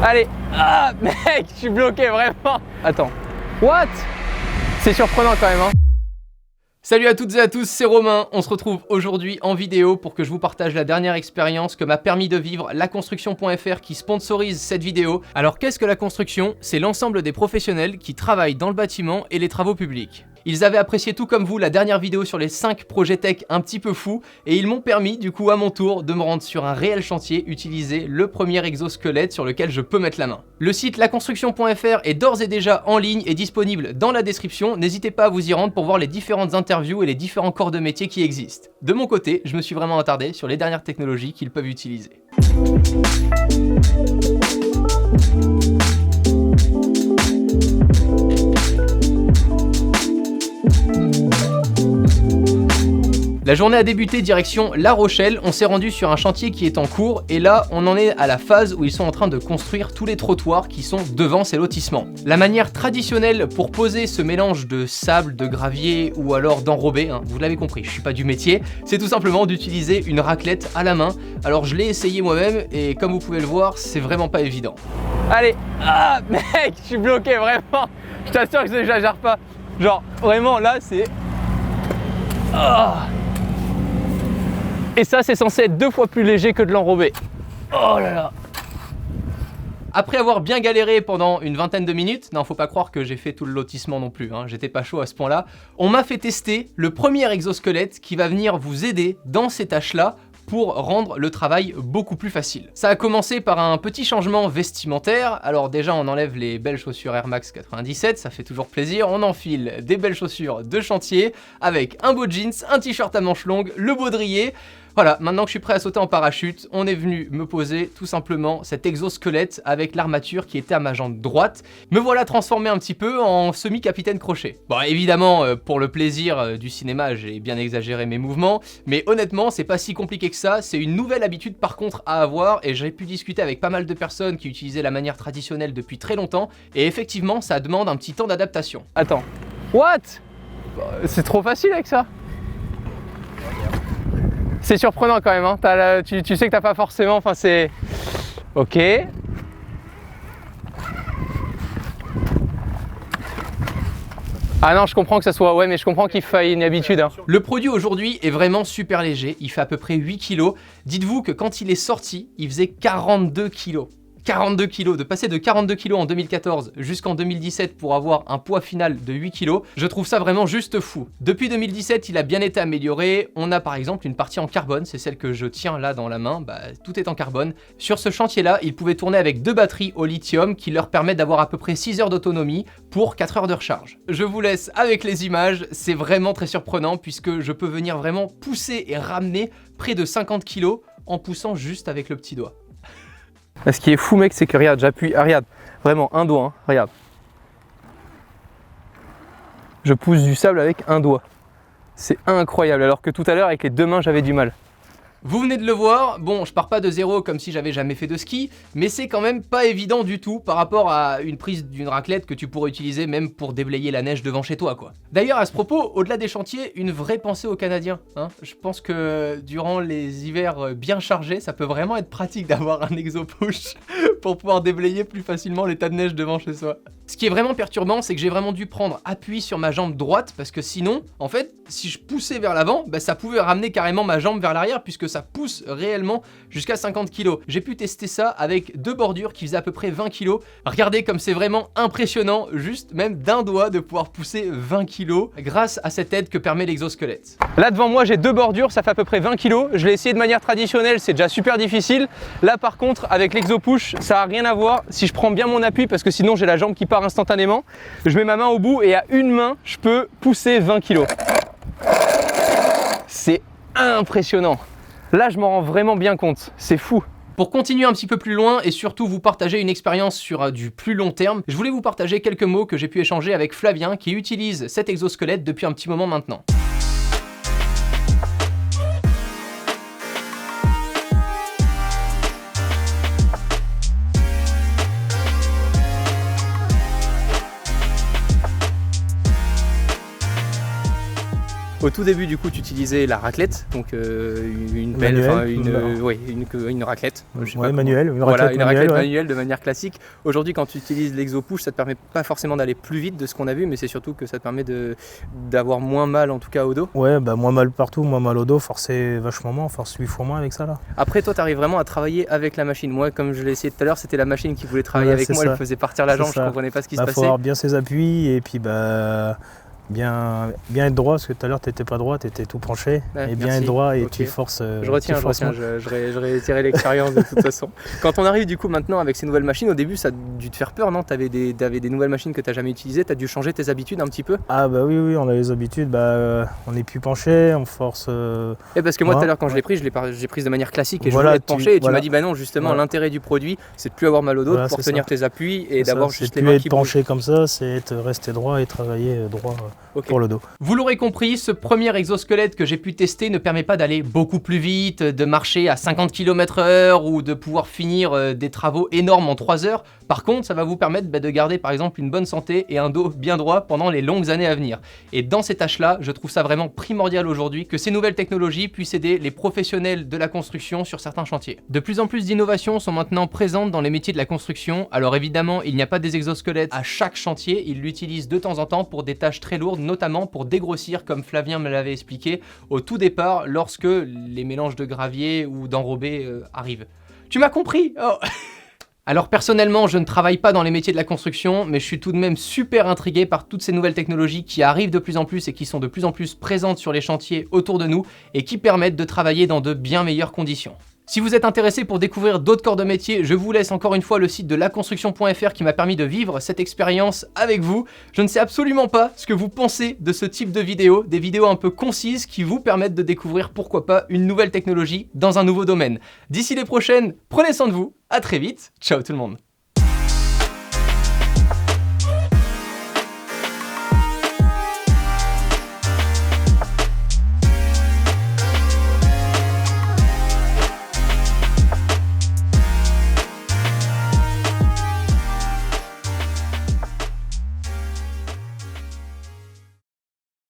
Allez. Ah, mec, je suis bloqué, vraiment. Attends. What? C'est surprenant quand même, hein. Salut à toutes et à tous, c'est Romain. On se retrouve aujourd'hui en vidéo pour que je vous partage la dernière expérience que m'a permis de vivre laconstruction.fr qui sponsorise cette vidéo. Alors qu'est-ce que la construction? C'est l'ensemble des professionnels qui travaillent dans le bâtiment et les travaux publics. Ils avaient apprécié tout comme vous la dernière vidéo sur les 5 projets tech un petit peu fous et ils m'ont permis du coup à mon tour de me rendre sur un réel chantier, utiliser le premier exosquelette sur lequel je peux mettre la main. Le site laconstruction.fr est d'ores et déjà en ligne et disponible dans la description, n'hésitez pas à vous y rendre pour voir les différentes interviews et les différents corps de métier qui existent. De mon côté, je me suis vraiment attardé sur les dernières technologies qu'ils peuvent utiliser. La journée a débuté direction La Rochelle, on s'est rendu sur un chantier qui est en cours et là on en est à la phase où ils sont en train de construire tous les trottoirs qui sont devant ces lotissements. La manière traditionnelle pour poser ce mélange de sable, de gravier ou alors d'enrobé, hein, vous l'avez compris, je suis pas du métier, c'est tout simplement d'utiliser une raclette à la main. Alors je l'ai essayé moi-même et comme vous pouvez le voir, c'est vraiment pas évident. Allez, ah mec, je suis bloqué vraiment, je t'assure que je gère pas. Genre vraiment là c'est... Oh. Et ça, c'est censé être 2 fois plus léger que de l'enrobé. Oh là là. Après avoir bien galéré pendant une vingtaine de minutes, non, faut pas croire que j'ai fait tout le lotissement non plus, hein, j'étais pas chaud à ce point-là, on m'a fait tester le premier exosquelette qui va venir vous aider dans ces tâches-là pour rendre le travail beaucoup plus facile. Ça a commencé par un petit changement vestimentaire. Alors déjà on enlève les belles chaussures Air Max 97, ça fait toujours plaisir, on enfile des belles chaussures de chantier avec un beau jeans, un t-shirt à manches longues, le baudrier. Voilà, maintenant que je suis prêt à sauter en parachute, on est venu me poser tout simplement cet exosquelette avec l'armature qui était à ma jambe droite. Me voilà transformé un petit peu en semi-capitaine crochet. Bon, évidemment, pour le plaisir du cinéma, j'ai bien exagéré mes mouvements, mais honnêtement, c'est pas si compliqué que ça. C'est une nouvelle habitude par contre à avoir et j'ai pu discuter avec pas mal de personnes qui utilisaient la manière traditionnelle depuis très longtemps et effectivement, ça demande un petit temps d'adaptation. Attends, what? C'est trop facile avec ça. C'est surprenant quand même, hein. Tu sais que t'as pas forcément, enfin c'est... Ok. Ah non, je comprends que ça soit... Ouais, mais je comprends qu'il faille une habitude. Hein. Le produit aujourd'hui est vraiment super léger, il fait à peu près 8 kg. Dites-vous que quand il est sorti, il faisait 42 kg. 42 kg, de passer de 42 kg en 2014 jusqu'en 2017 pour avoir un poids final de 8 kg, je trouve ça vraiment juste fou. Depuis 2017, il a bien été amélioré. On a par exemple une partie en carbone, c'est celle que je tiens là dans la main, bah, tout est en carbone. Sur ce chantier-là, il pouvait tourner avec 2 batteries au lithium qui leur permettent d'avoir à peu près 6 heures d'autonomie pour 4 heures de recharge. Je vous laisse avec les images, c'est vraiment très surprenant puisque je peux venir vraiment pousser et ramener près de 50 kg en poussant juste avec le petit doigt. Ce qui est fou mec, c'est que regarde, j'appuie, regarde, vraiment un doigt, hein, regarde. Je pousse du sable avec un doigt. C'est incroyable, alors que tout à l'heure avec les 2 mains j'avais du mal. Vous venez de le voir, bon je pars pas de zéro comme si j'avais jamais fait de ski, mais c'est quand même pas évident du tout par rapport à une prise d'une raclette que tu pourrais utiliser même pour déblayer la neige devant chez toi quoi. D'ailleurs à ce propos, au-delà des chantiers, une vraie pensée aux Canadiens. Hein. Je pense que durant les hivers bien chargés, ça peut vraiment être pratique d'avoir un exo-push pour pouvoir déblayer plus facilement les tas de neige devant chez soi. Ce qui est vraiment perturbant, c'est que j'ai vraiment dû prendre appui sur ma jambe droite parce que sinon, en fait, si je poussais vers l'avant, bah, ça pouvait ramener carrément ma jambe vers l'arrière puisque ça pousse réellement jusqu'à 50 kg. J'ai pu tester ça avec 2 bordures qui faisaient à peu près 20 kg. Regardez comme c'est vraiment impressionnant, juste même d'un doigt de pouvoir pousser 20 kg grâce à cette aide que permet l'exosquelette. Là devant moi, j'ai 2 bordures, ça fait à peu près 20 kg. Je l'ai essayé de manière traditionnelle, c'est déjà super difficile. Là par contre, avec l'exo-push, ça n'a rien à voir. Si je prends bien mon appui, parce que sinon j'ai la jambe qui part instantanément, je mets ma main au bout et à une main, je peux pousser 20 kg. C'est impressionnant. Là, je m'en rends vraiment bien compte. C'est fou. Pour continuer un petit peu plus loin et surtout vous partager une expérience sur du plus long terme, je voulais vous partager quelques mots que j'ai pu échanger avec Flavien qui utilise cet exosquelette depuis un petit moment maintenant. Au tout début, du coup, tu utilisais la raclette, donc une pelle, une raclette. Manuelle, une raclette manuelle de manière classique. Aujourd'hui, quand tu utilises l'exo-push, ça te permet pas forcément d'aller plus vite de ce qu'on a vu, mais c'est surtout que ça te permet d'avoir moins mal, en tout cas, au dos. Ouais, moins mal partout, moins mal au dos, forcer vachement moins, force 8 fois moins avec ça là. Après, toi, tu arrives vraiment à travailler avec la machine. Moi, comme je l'ai essayé tout à l'heure, c'était la machine qui voulait travailler avec moi, elle faisait partir la jambe, je comprenais pas ce qui se passait. Il faut avoir bien ses appuis et puis bien être droit, parce que tout à l'heure tu n'étais pas droit, tu étais tout penché, et bien être droit et tu forces. Je retiens, je réitérerai l'expérience de toute façon. Quand on arrive du coup maintenant avec ces nouvelles machines, au début ça a dû te faire peur, non? T'avais des nouvelles machines que tu n'as jamais utilisées, tu as dû changer tes habitudes un petit peu? Ah bah oui, on a les habitudes, on est plus penché, on force. Et parce que moi tout à l'heure quand je l'ai prise de manière classique et je voulais être penché et tu m'as dit bah non, justement l'intérêt du produit c'est de plus avoir mal au dos, pour tenir tes appuis et d'avoir juste les mains qui bougent. C'est plus être penché comme ça, c'est être resté droit et travailler droit. Pour le dos. Vous l'aurez compris, ce premier exosquelette que j'ai pu tester ne permet pas d'aller beaucoup plus vite, de marcher à 50 km/h ou de pouvoir finir des travaux énormes en 3 heures. Par contre, ça va vous permettre de garder par exemple une bonne santé et un dos bien droit pendant les longues années à venir. Et dans ces tâches-là, je trouve ça vraiment primordial aujourd'hui que ces nouvelles technologies puissent aider les professionnels de la construction sur certains chantiers. De plus en plus d'innovations sont maintenant présentes dans les métiers de la construction. Alors évidemment, il n'y a pas des exosquelettes à chaque chantier, ils l'utilisent de temps en temps pour des tâches très lourdes, notamment pour dégrossir, comme Flavien me l'avait expliqué au tout départ lorsque les mélanges de gravier ou d'enrobé arrivent. Tu m'as compris? Oh. Alors personnellement, je ne travaille pas dans les métiers de la construction, mais je suis tout de même super intrigué par toutes ces nouvelles technologies qui arrivent de plus en plus et qui sont de plus en plus présentes sur les chantiers autour de nous et qui permettent de travailler dans de bien meilleures conditions. Si vous êtes intéressé pour découvrir d'autres corps de métier, je vous laisse encore une fois le site de laconstruction.fr qui m'a permis de vivre cette expérience avec vous. Je ne sais absolument pas ce que vous pensez de ce type de vidéos, des vidéos un peu concises qui vous permettent de découvrir pourquoi pas une nouvelle technologie dans un nouveau domaine. D'ici les prochaines, prenez soin de vous, à très vite, ciao tout le monde.